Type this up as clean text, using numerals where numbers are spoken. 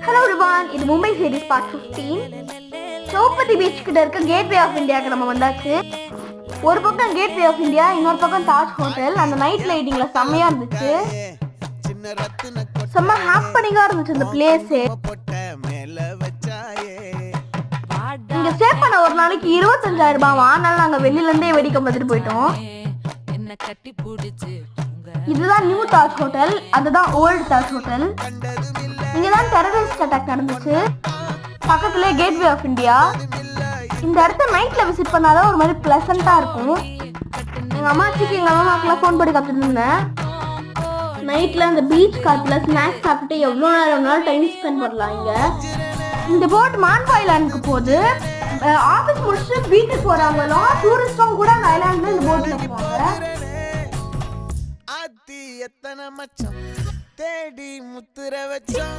Hello everyone, இது Mumbai series part 15. சௌபதி beach கிட்ட இருக்க கேட்வே ஆஃப் இந்தியாவுக்கு நம்ம வந்தாச்சு. ஒரு பக்கம் கேட்வே ஆஃப் இந்தியா, இன்னொரு பக்கம் தாஜ் ஹோட்டல். அந்த நைட் லைட்டிங்ல செம்மையா இருந்துச்சு, செம்ம ஹாப்பனிங்கா இருந்துச்சு இந்த பிளேஸ். இங்க ஸ்டே பண்ண ஒரு நாளைக்கு 25,000 ரூபாய். அதனால நாங்க வெளியில இருந்தே வெடிக்க பார்த்துட்டு போயிட்டோம். இதுதான் நியூ தாஜ் ஹோட்டல், அதுதான் ஓல்டு தாஜ் ஹோட்டல். இங்கதான் டெரரிஸ்ட் அட்டாக் நடந்துச்சு. பக்கத்துல கேட்வே ஆஃப் இந்தியா. இந்த இடத்த நைட்ல விசிட் பண்ணாதான் ஒரு மாதிரி பிளசண்டா இருக்கும். எங்க அம்மாச்சிக்கு எங்க அம்மாக்கெல்லாம் ஃபோன் பண்ணி காத்துட்டு இருந்தேன். நைட்ல அந்த பீச் காத்துல ஸ்நாக்ஸ் சாப்பிட்டு எவ்வளோ நேரம் டைம் ஸ்பெண்ட் பண்ணலாம். இங்க இந்த போட் மான்பா ஐலாண்டுக்கு போகுது. ஆஃபீஸ் முடிச்சுட்டு பீச்சுக்கு போறாங்களோ டூரிஸ்டும் கூட அந்த ஐலாண்ட்ல இந்த போட்ல போவாங்க. எத்தனை மச்சம் தேடி முத்துற வச்சோம்.